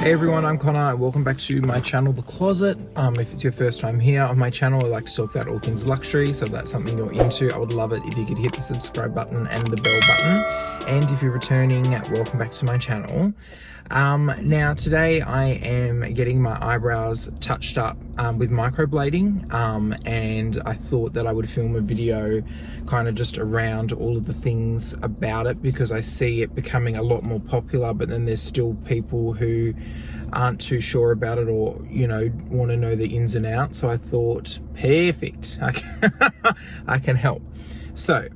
Hey everyone, I'm Connor and welcome back to my channel, The Closet. If it's your first time here on my channel, I like to talk about all things luxury, so if that's something you're into, I would love it if you could hit the subscribe button and the bell button. And if you're returning, welcome back to my channel. Now today I am getting my eyebrows touched up with microblading, and I thought that I would film a video kind of just around all of the things about it, because I see it becoming a lot more popular, but then there's still people who aren't too sure about it, or want to know the ins and outs. So I thought, perfect, I can help. So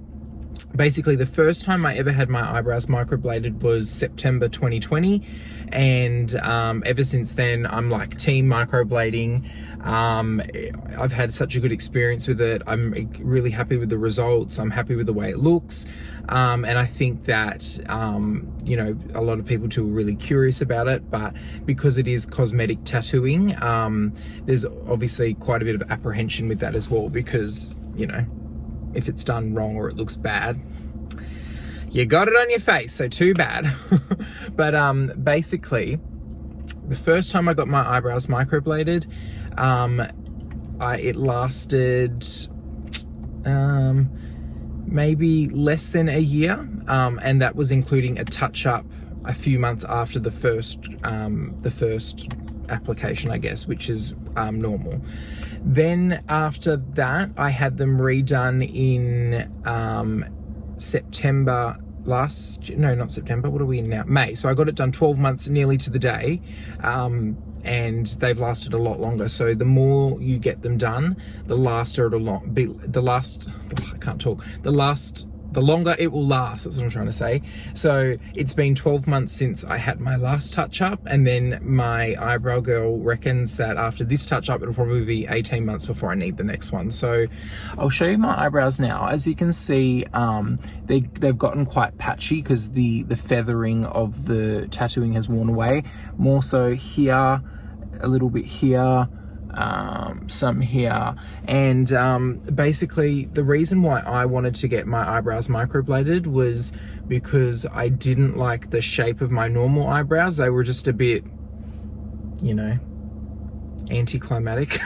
basically, the first time I ever had my eyebrows microbladed was September 2020, and ever since then I'm like team microblading. I've had such a good experience with it. I'm really happy with the results. I'm happy with the way it looks, and I think that a lot of people too are really curious about it, but because it is cosmetic tattooing, there's obviously quite a bit of apprehension with that as well, because if it's done wrong or it looks bad, you got it on your face, so too bad. But basically, the first time I got my eyebrows microbladed, it lasted maybe less than a year, and that was including a touch-up a few months after the first application, I guess, which is normal. Then after that, I had them redone in September not September, what are we in now? May. So I got it done 12 months nearly to the day, and they've lasted a lot longer. So the more you get them done, the longer it will last. That's what I'm trying to say. So it's been 12 months since I had my last touch-up, and then my eyebrow girl reckons that after this touch-up, it'll probably be 18 months before I need the next one. So I'll show you my eyebrows now. As you can see, they've gotten quite patchy because the feathering of the tattooing has worn away. More so here, a little bit here, some here, and basically the reason why I wanted to get my eyebrows microbladed was because I didn't like the shape of my normal eyebrows. They were just a bit, anticlimactic.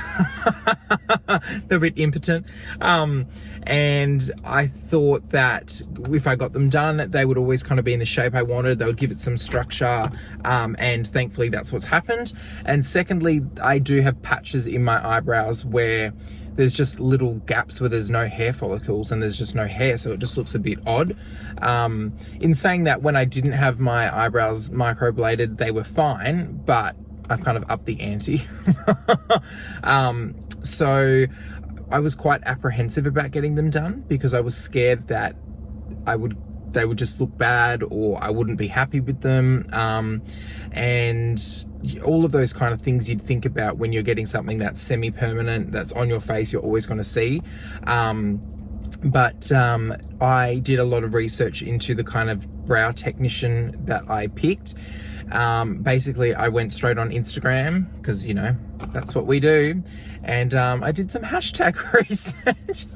They're a bit impotent, and I thought that if I got them done, they would always kind of be in the shape I wanted. They would give it some structure, and thankfully that's what's happened. And secondly, I do have patches in my eyebrows where there's just little gaps where there's no hair follicles and there's just no hair, so it just looks a bit odd. In saying that, when I didn't have my eyebrows microbladed, they were fine, but I've kind of upped the ante. So I was quite apprehensive about getting them done, because I was scared that they would just look bad, or I wouldn't be happy with them, and all of those kind of things you'd think about when you're getting something that's semi-permanent, that's on your face, you're always going to see. But I did a lot of research into the kind of brow technician that I picked. Basically, I went straight on Instagram, because that's what we do, and I did some hashtag research.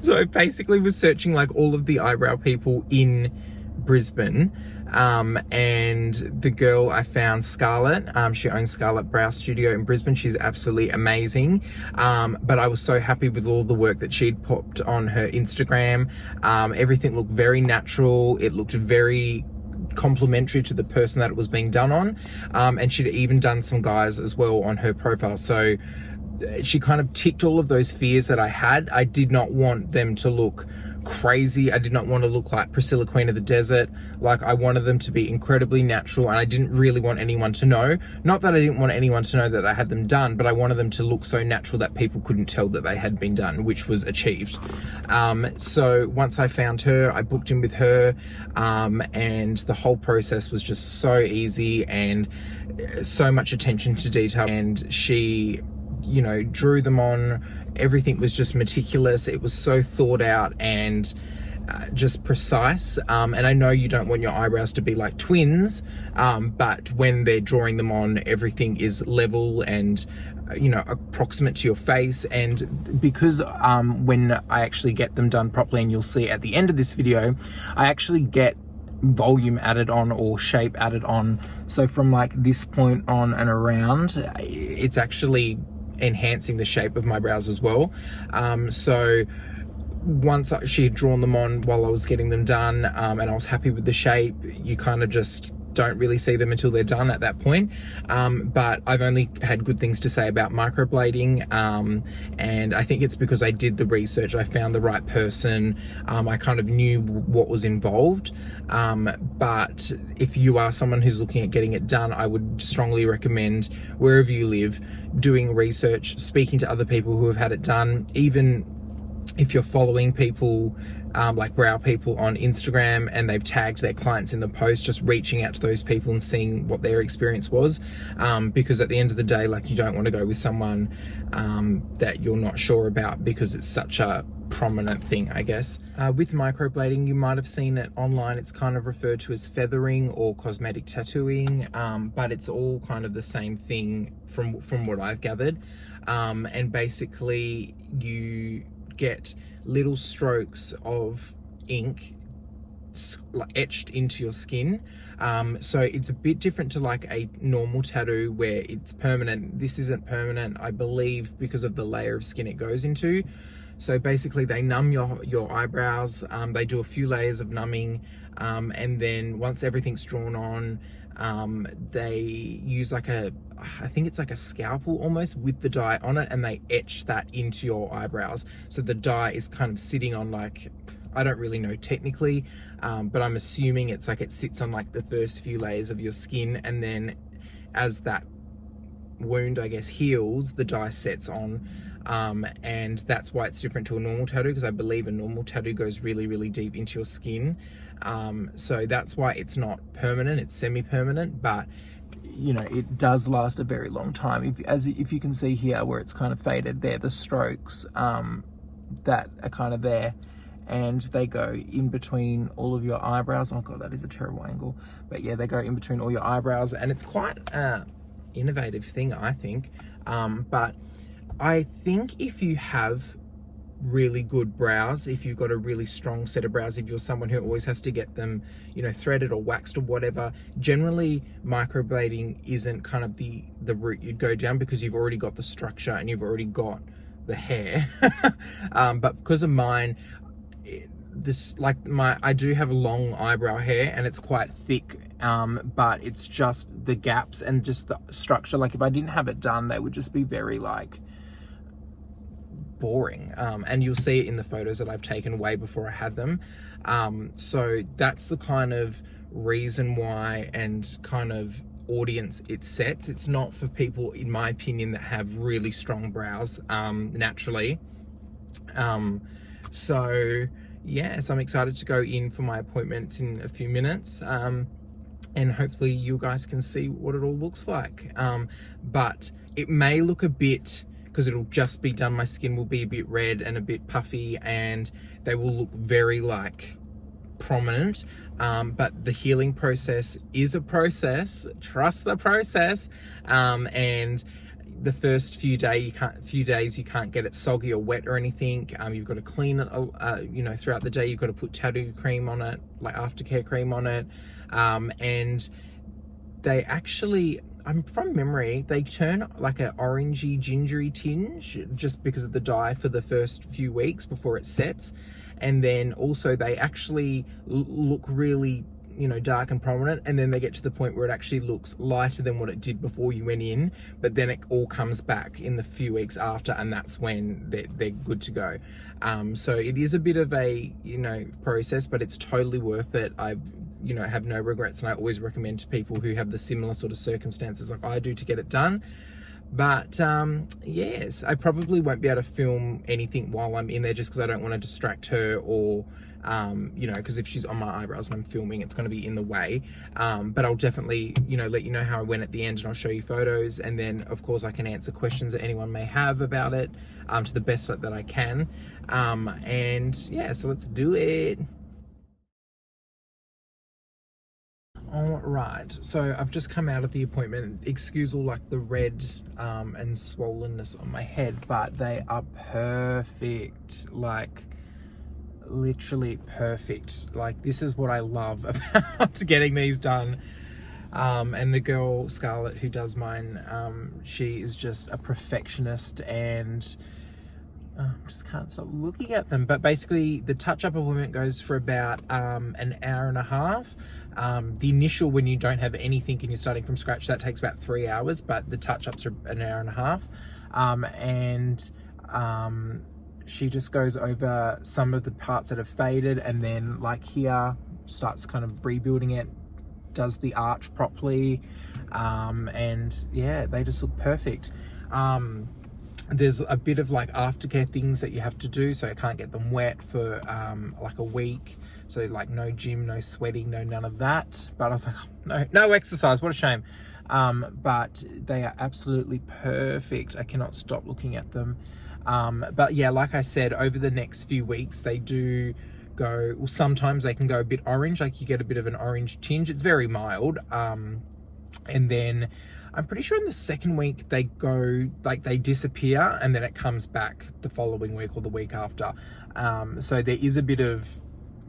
So I basically was searching like all of the eyebrow people in Brisbane, and the girl I found, Scarlett, she owns Scarlett Brow Studio in Brisbane. She's absolutely amazing, but I was so happy with all the work that she'd popped on her Instagram. Everything looked very natural. It looked very complimentary to the person that it was being done on, and she'd even done some guys as well on her profile. So she kind of ticked all of those fears that I had. I did not want them to look crazy. I did not want to look like Priscilla, Queen of the Desert. Like, I wanted them to be incredibly natural, and I didn't really want anyone to know. Not that I didn't want anyone to know that I had them done, but I wanted them to look so natural that people couldn't tell that they had been done, which was achieved. So once I found her, I booked in with her, and the whole process was just so easy and so much attention to detail, and she drew them on. Everything was just meticulous. It was so thought out and just precise. And I know you don't want your eyebrows to be like twins, but when they're drawing them on, everything is level and approximate to your face. And because when I actually get them done properly, and you'll see at the end of this video, I actually get volume added on or shape added on. So from like this point on and around, it's actually enhancing the shape of my brows as well. So once she had drawn them on while I was getting them done, and I was happy with the shape, you kind of just don't really see them until they're done at that point. But I've only had good things to say about microblading, and I think it's because I did the research, I found the right person, I kind of knew what was involved. But if you are someone who's looking at getting it done, I would strongly recommend, wherever you live, doing research, speaking to other people who have had it done. Even if you're following people like brow people on Instagram and they've tagged their clients in the post, just reaching out to those people and seeing what their experience was, because at the end of the day, like, you don't want to go with someone that you're not sure about, because it's such a prominent thing, I guess. With microblading, you might have seen it online, it's kind of referred to as feathering or cosmetic tattooing, but it's all kind of the same thing from what I've gathered. And basically you get little strokes of ink etched into your skin. So it's a bit different to like a normal tattoo where it's permanent. This isn't permanent, I believe, because of the layer of skin it goes into. So basically they numb your eyebrows, they do a few layers of numbing, and then once everything's drawn on, they use like I think it's like a scalpel almost with the dye on it, and they etch that into your eyebrows. So the dye is kind of sitting on, like, I don't really know technically, but I'm assuming it's like it sits on like the first few layers of your skin, and then as that wound, I guess, heals, the dye sets on. And that's why it's different to a normal tattoo, because I believe a normal tattoo goes really, really deep into your skin. So that's why it's not permanent, it's semi-permanent, but you know, it does last a very long time. If you can see here where it's kind of faded, they're the strokes that are kind of there, and they go in between all of your eyebrows. Oh god, that is a terrible angle, but yeah, they go in between all your eyebrows, and it's quite innovative thing, I think. But I think if you have really good brows, if you've got a really strong set of brows, if you're someone who always has to get them, you know, threaded or waxed or whatever, generally microblading isn't kind of the route you'd go down, because you've already got the structure and you've already got the hair. But because of mine, I do have long eyebrow hair and it's quite thick, but it's just the gaps and just the structure. Like if I didn't have it done, they would just be very like boring, and you'll see it in the photos that I've taken way before I had them. So that's the kind of reason why and kind of audience it sets. It's not for people, in my opinion, that have really strong brows naturally. So yes, I'm excited to go in for my appointments in a few minutes, and hopefully you guys can see what it all looks like. But it may look a bit, because it'll just be done, my skin will be a bit red and a bit puffy, and they will look very like prominent, but the healing process is a process. Trust the process. And the first few days you can't get it soggy or wet or anything. You've got to clean it, you know, throughout the day. You've got to put tattoo cream on it, like aftercare cream on it, and they actually, from memory, they turn like an orangey gingery tinge just because of the dye for the first few weeks before it sets. And then also they actually look really, you know, dark and prominent, and then they get to the point where it actually looks lighter than what it did before you went in, but then it all comes back in the few weeks after, and that's when they're good to go. So it is a bit of a, you know, process, but it's totally worth it. You know, have no regrets, and I always recommend to people who have the similar sort of circumstances like I do to get it done. But yes, I probably won't be able to film anything while I'm in there, just because I don't want to distract her, or you know, because if she's on my eyebrows and I'm filming, it's going to be in the way. But I'll definitely, you know, let you know how I went at the end, and I'll show you photos, and then of course I can answer questions that anyone may have about it to the best that I can. And yeah, so let's do it. All right, so I've just come out of the appointment. Excuse all like the red and swollenness on my head, but they are perfect. Like literally perfect. Like, this is what I love about getting these done. And the girl Scarlett who does mine, she is just a perfectionist, and just can't stop looking at them. But basically the touch-up appointment goes for about an hour and a half. The initial, when you don't have anything and you're starting from scratch, that takes about 3 hours, but the touch-ups are an hour and a half. She just goes over some of the parts that have faded, and then like here starts kind of rebuilding it, does the arch properly, and yeah, they just look perfect. There's a bit of like aftercare things that you have to do, so I can't get them wet for like a week. So like no gym, no sweating, no none of that. But I was like, oh, no exercise, what a shame. But they are absolutely perfect. I cannot stop looking at them. But yeah, like I said, over the next few weeks, they do go, well, sometimes they can go a bit orange, like you get a bit of an orange tinge. It's very mild. And then I'm pretty sure in the second week they go, like they disappear, and then it comes back the following week or the week after. So there is a bit of,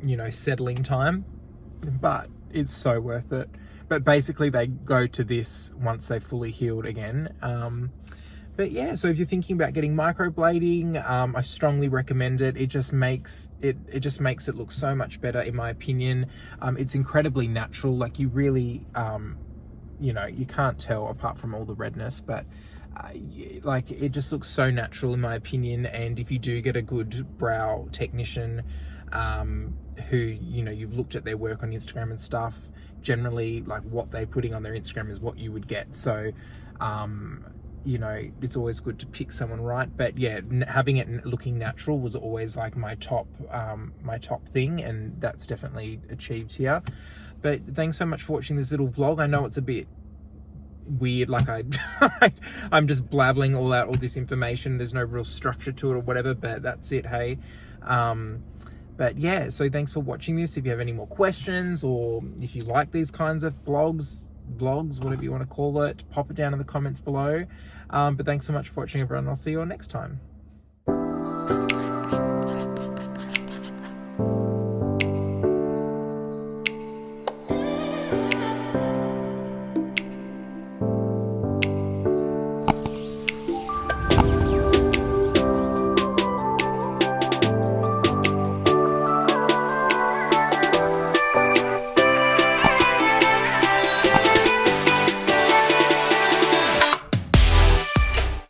you know, settling time, but it's so worth it. But basically they go to this once they've fully healed again. But yeah, so if you're thinking about getting microblading, I strongly recommend it. It just makes it look so much better, in my opinion. It's incredibly natural. Like, you really, you know, you can't tell apart from all the redness, but like, it just looks so natural, in my opinion. And if you do get a good brow technician, who, you know, you've looked at their work on Instagram and stuff, generally like what they're putting on their Instagram is what you would get. So, you know, it's always good to pick someone right. But yeah, having it looking natural was always like my top thing, and that's definitely achieved here. But thanks so much for watching this little vlog. I know it's a bit weird, like I'm just blabbling all this information. There's no real structure to it or whatever, but that's it, hey. But yeah, so thanks for watching this. If you have any more questions, or if you like these kinds of vlogs, whatever you want to call it, pop it down in the comments below. But thanks so much for watching, everyone. I'll see you all next time.